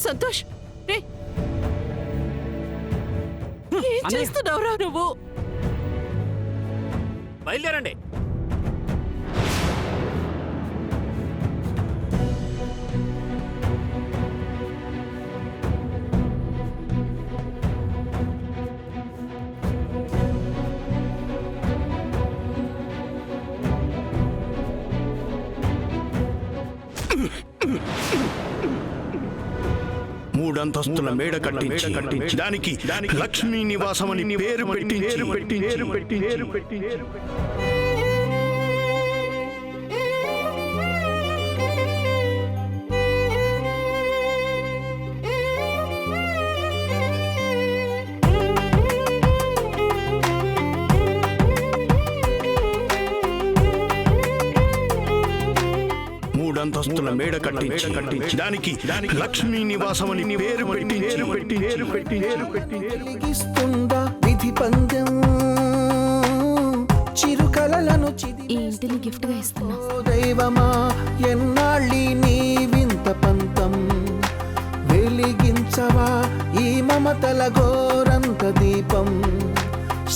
సంతోష్ రే, ఏం చేస్తున్నావురా నువ్వు? బయలుదేరండి. మూడంతస్తుల మేడ కట్టించి దానికి లక్ష్మీ నివాసం అని పేరు పెట్టి మూడంతస్తుల మేడ కట్టించి దానికి లక్ష్మీ నివాసం అని పేరు పెట్టి విధి పందెం చిరుకలలను ఈ ఇంటిని గిఫ్ట్ గా ఇస్తున్నా. దైవమా ఎన్నాళ్ళి నీ వింత పంతం వెలిగించవా ఈ మమతల ఘోరంత దీపం.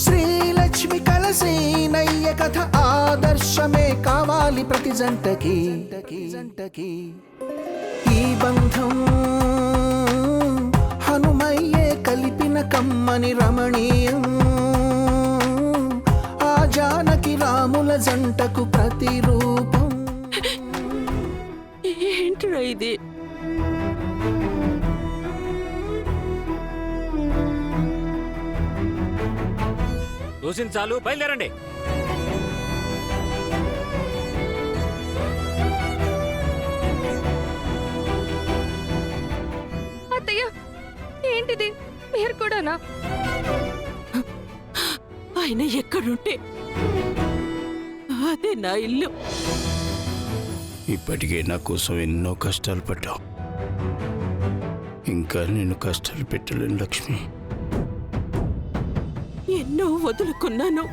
శ్రీలక్ష్మి కలసేనయ్య కథ ఆదర్శమే కావాలి ప్రతి జంటకి. ఈ బంధం హనుమయ్యే కలిపిన కమ్మని రమణీయం. ఆ జానకి రాముల జంటకు ప్రతిరూపం. ఏంట్రా ఇది? చూసింది చాలు, బయలుదేరండి. అత్తయ్య, ఏంటిది? మీరు కూడానా? ఆయన ఎక్కడుంటే అదే నా ఇల్లు. ఇప్పటికే నా కోసం ఎన్నో కష్టాలు పడ్డావు, ఇంకా నేను కష్టాలు పెట్టలేను లక్ష్మి. ఎన్నో వదులుకున్నాను,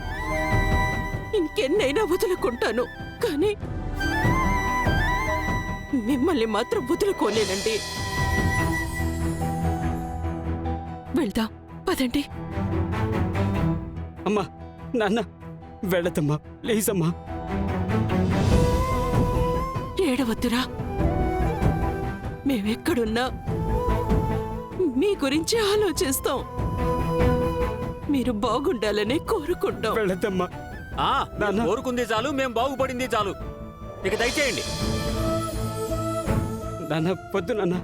ఇంకెన్నైనా వదులుకుంటాను, కానీ మిమ్మల్ని మాత్రం వదులుకోలేనండి. వెళ్దాం పదండి. అమ్మా, నాన్న, వెళ్ళదమ్మా, ప్లీజ్ అమ్మా. ఏడవద్దురా, మేమెక్కడున్నా మీ గురించి ఆలోచిస్తాం. మీరు బాగుండాలనే కోరుకుంటాం. వెళ్ళదమ్మా. కోరుకుంది చాలు, మేం బాగుపడింది చాలు. ఇక దయచేయండి. నాన్న, వద్దు నాన్న.